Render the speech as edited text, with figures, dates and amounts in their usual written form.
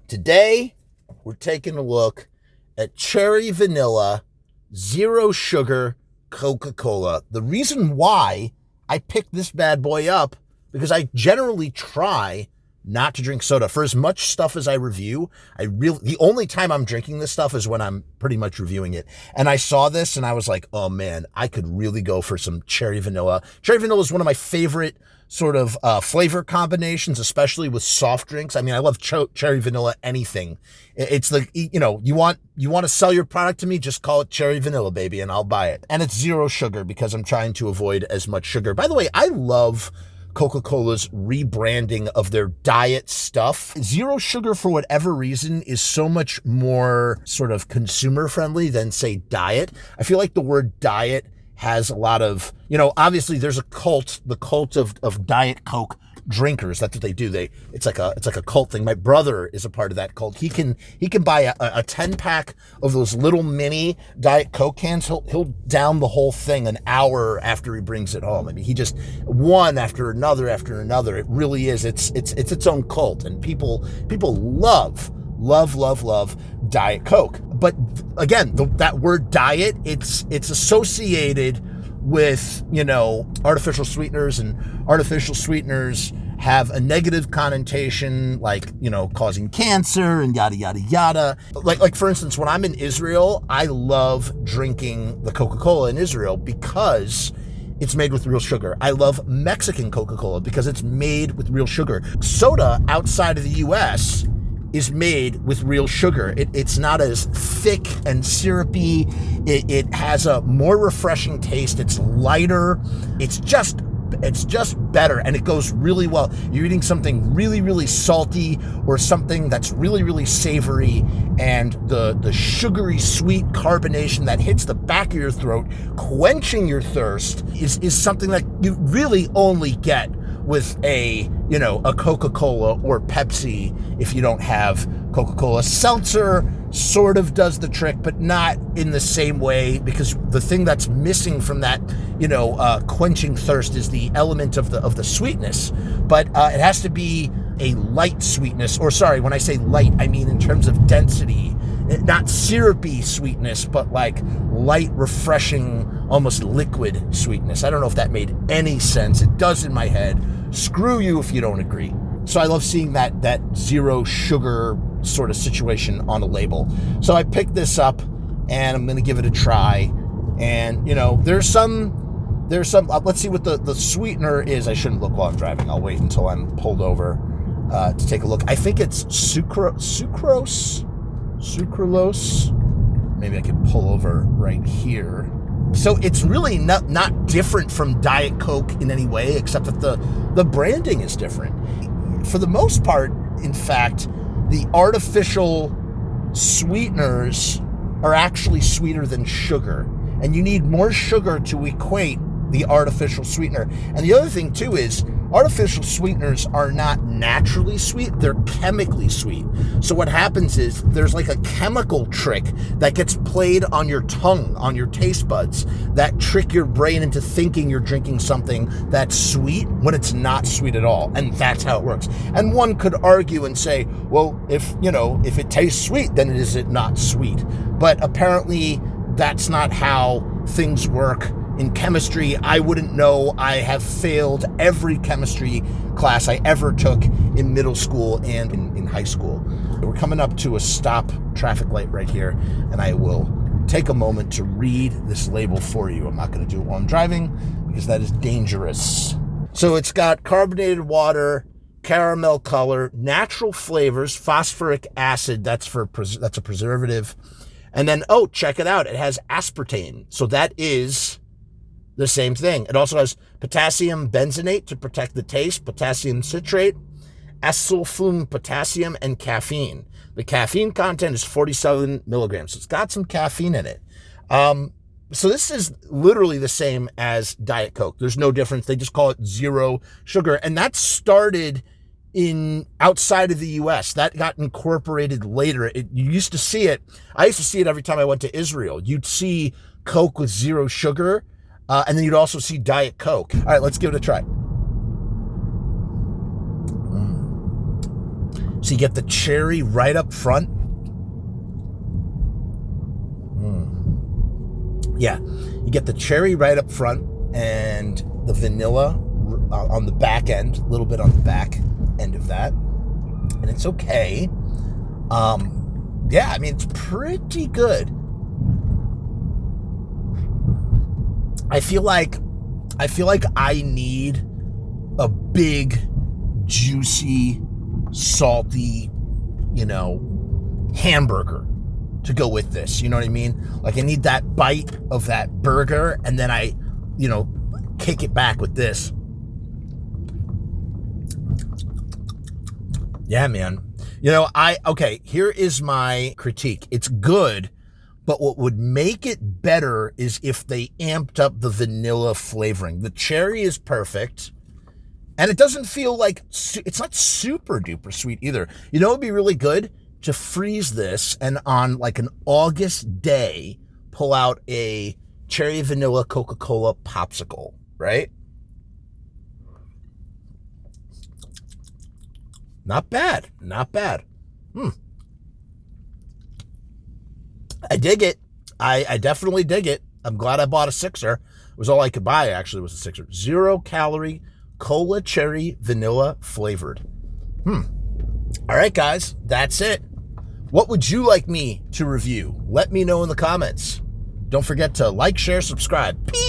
Today, we're taking a look at cherry vanilla, zero sugar Coca-Cola. The reason why I picked this bad boy up, because I generally try not to drink soda. For as much stuff as I review, the only time I'm drinking this stuff is when I'm pretty much reviewing it. And I saw this and I was like, oh man, I could really go for some cherry vanilla. Cherry vanilla is one of my favorite sort of flavor combinations, especially with soft drinks. I mean, I love cherry vanilla anything. It's like, you want to sell your product to me, just call it cherry vanilla, baby, and I'll buy it. And it's zero sugar because I'm trying to avoid as much sugar. By the way, I love Coca-Cola's rebranding of their diet stuff. Zero sugar, for whatever reason, is so much more sort of consumer friendly than, say, diet. I feel like the word diet has a lot of, obviously there's a cult, the cult of Diet Coke drinkers. That's what they do. It's like a cult thing. My brother is a part of that cult. He can buy a 10-pack of those little mini Diet Coke cans. He'll down the whole thing an hour after he brings it home. I mean, he just one after another after another. It really is. It's its own cult, and people love Diet Coke. But again, that word diet, it's associated with, artificial sweeteners, and artificial sweeteners have a negative connotation, like, causing cancer and yada, yada, yada. Like for instance, when I'm in Israel, I love drinking the Coca-Cola in Israel because it's made with real sugar. I love Mexican Coca-Cola because it's made with real sugar. Soda outside of the US is made with real sugar. It's not as thick and syrupy. It has a more refreshing taste. It's lighter. It's just better, and it goes really well. You're eating something really, really salty or something that's really, really savory, and the sugary sweet carbonation that hits the back of your throat, quenching your thirst, is something that you really only get with a Coca-Cola or Pepsi if you don't have Coca-Cola. Seltzer sort of does the trick, but not in the same way, because the thing that's missing from that, quenching thirst is the element of the sweetness. But it has to be a light sweetness, or sorry, when I say light, I mean in terms of density. Not syrupy sweetness, but like light, refreshing, almost liquid sweetness. I don't know if that made any sense. It does in my head. Screw you if you don't agree. So I love seeing that zero sugar sort of situation on a label. So I picked this up and I'm going to give it a try. And, there's some, let's see what the sweetener is. I shouldn't look while I'm driving. I'll wait until I'm pulled over to take a look. I think it's sucralose. Maybe I could pull over right here. So it's really not different from Diet Coke in any way, except that the branding is different. For the most part, in fact, the artificial sweeteners are actually sweeter than sugar, and you need more sugar to equate the artificial sweetener. And the other thing too is artificial sweeteners are not naturally sweet, they're chemically sweet. So what happens is there's like a chemical trick that gets played on your tongue, on your taste buds, that trick your brain into thinking you're drinking something that's sweet when it's not sweet at all. And that's how it works. And one could argue and say, well, if it tastes sweet, then is it not sweet? But apparently that's not how things work in chemistry. I wouldn't know. I have failed every chemistry class I ever took in middle school and in high school. We're coming up to a stop traffic light right here, and I will take a moment to read this label for you. I'm not going to do it while I'm driving because that is dangerous. So it's got carbonated water, caramel color, natural flavors, phosphoric acid, that's a preservative. And then, check it out, it has aspartame. So that is the same thing. It also has potassium benzoate to protect the taste, potassium citrate, acyl potassium, and caffeine. The caffeine content is 47 milligrams. So it's got some caffeine in it. So this is literally the same as Diet Coke. There's no difference. They just call it zero sugar. And that started outside of the US. That got incorporated later. You used to see it. I used to see it every time I went to Israel. You'd see Coke with zero sugar. And then you'd also see Diet Coke. All right, let's give it a try. So you get the cherry right up front. Yeah, you get the cherry right up front and the vanilla on the back end, a little bit on the back end of that. And it's okay. Yeah, I mean, it's pretty good. I feel like I need a big, juicy, salty, hamburger to go with this. You know what I mean? Like, I need that bite of that burger, and then I, kick it back with this. Yeah, man. Okay, here is my critique. It's good, but what would make it better is if they amped up the vanilla flavoring. The cherry is perfect, and it doesn't feel like, it's not super duper sweet either. It would be really good to freeze this and on like an August day, pull out a cherry vanilla Coca-Cola popsicle, right? Not bad. Not bad. I dig it. I definitely dig it. I'm glad I bought a sixer. It was all I could buy, actually, was a sixer. 0 calorie cola cherry vanilla flavored. All right, guys, that's it. What would you like me to review? Let me know in the comments. Don't forget to like, share, subscribe. Peace.